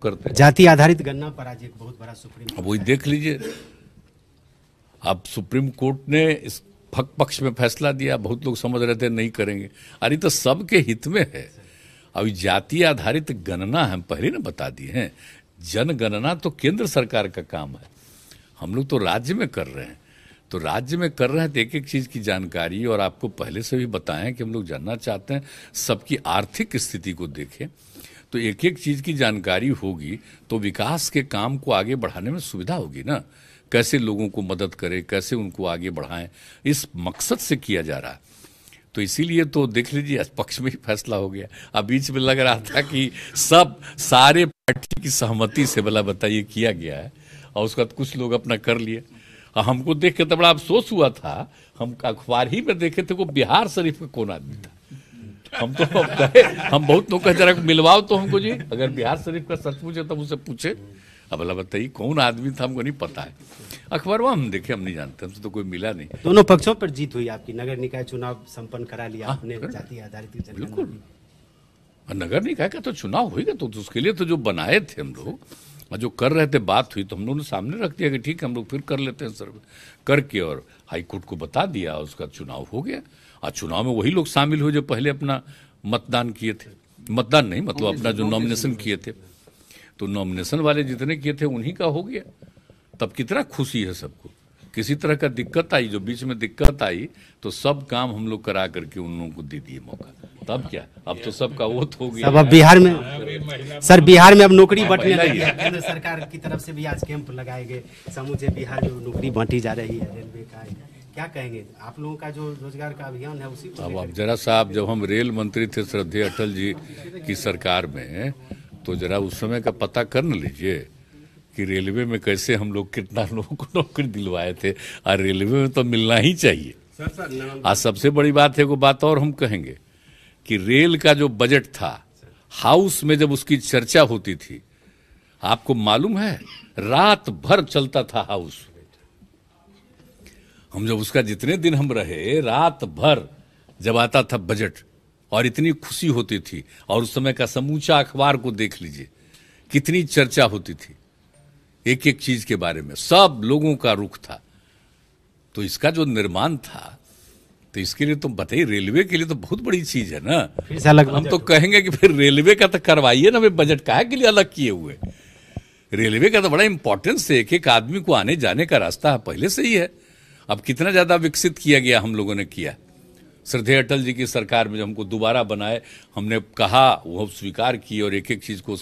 करते हैं। जाति आधारित गणना पर आज एक बहुत बड़ा सुप्रीम अब वही देख लीजिए, अब सुप्रीम कोर्ट ने इस पक्ष में फैसला दिया। बहुत लोग समझ रहे थे नहीं करेंगे, अरे तो सबके हित में है। अभी जाति आधारित गणना हम पहले ना बता दिए हैं, जनगणना तो केंद्र सरकार का काम है, हम लोग तो राज्य में कर रहे हैं। तो राज्य में कर रहे हैं तो एक एक चीज की जानकारी, और आपको पहले से भी बताएं कि हम लोग जानना चाहते हैं सबकी आर्थिक स्थिति को देखें, तो एक एक चीज की जानकारी होगी तो विकास के काम को आगे बढ़ाने में सुविधा होगी ना। कैसे लोगों को मदद करें, कैसे उनको आगे बढ़ाएं, इस मकसद से किया जा रहा है। तो इसीलिए तो देख लीजिए पक्ष में ही फैसला हो गया। अब बीच में लग रहा था कि सब सारे पार्टी की सहमति से भला बताइए किया गया है, और उसके बाद कुछ लोग अपना कर लिए। हमको देख के तो बड़ा अफसोस हुआ था, हम अखबार ही में देखे थे वो बिहार शरीफ का कौन आदमी था। हम तो कहे, हम बहुत लोग कहे जरा मिलवाओ तो हमको जी, अगर बिहार शरीफ का सचमुच है तब उसे पूछे। अब भला बताइए कौन आदमी था, हमको नहीं पता है। अखबार में हम देखे, हम नहीं जानते, हमसे तो कोई मिला नहीं। दोनों पक्षों पर जीत हुई आपकी, नगर निकाय चुनाव संपन्न करा लिया आपने, जाति आधारित। बिल्कुल, नगर निकाय का तो चुनाव होगा, तो उसके लिए तो जो बनाए थे हम लोग, जो कर रहे थे, बात हुई तो हम लोगों ने सामने रख दिया कि ठीक है हम लोग फिर कर लेते हैं सर्वे करके, और हाईकोर्ट को बता दिया, उसका चुनाव हो गया। और चुनाव में वही लोग शामिल हुए जो पहले अपना मतदान किए थे, मतदान नहीं मतलब अपना जो नॉमिनेशन किए थे, तो नॉमिनेशन वाले जितने किए थे उन्हीं का हो गया। तब कितना खुशी है सबको। किसी तरह का दिक्कत आई, जो बीच में दिक्कत आई, तो सब काम हम लोग करा करके उन लोगों को दे दिए मौका। तब क्या, अब तो सबका वोट हो गया। अब बिहार में सर, बिहार में अब नौकरी बांटने लगी है। केंद्र सरकार की तरफ से भी आज कैंप लगाए गए, समूचे बिहार में नौकरी बांटी जा रही है रेलवे का। क्या कहेंगे आप लोगों का जो रोजगार का अभियान है उसी को? अब जरा साहब, जब हम रेल मंत्री थे श्रद्धेय अटल जी की सरकार में, तो जरा उस समय का पता कर न लीजिए कि रेलवे में कैसे हम लोग कितना लोगों को नौकरी दिलवाए थे। और रेलवे में तो मिलना ही चाहिए। आज सबसे बड़ी बात है, वो बात और हम कहेंगे कि रेल का जो बजट था, हाउस में जब उसकी चर्चा होती थी, आपको मालूम है रात भर चलता था हाउस। हम जब उसका जितने दिन हम रहे, रात भर जब आता था बजट, और इतनी खुशी होती थी। और उस समय का समूचा अखबार को देख लीजिए, कितनी चर्चा होती थी एक एक चीज के बारे में, सब लोगों का रुख था। तो इसका जो निर्माण था, तो इसके लिए तो बताइए, रेलवे के लिए तो बहुत बड़ी चीज है ना। हम तो कहेंगे कि फिर रेलवे का तो करवाइए ना, बजट काहे के लिए अलग किए हुए। रेलवे का तो बड़ा इंपॉर्टेंस है, एक एक आदमी को आने जाने का रास्ता पहले से ही है। अब कितना ज्यादा विकसित किया गया, हम लोगों ने किया। श्रद्धेय अटल जी की सरकार में जब हमको दोबारा बनाए, हमने कहा, वो स्वीकार किए, और एक एक चीज को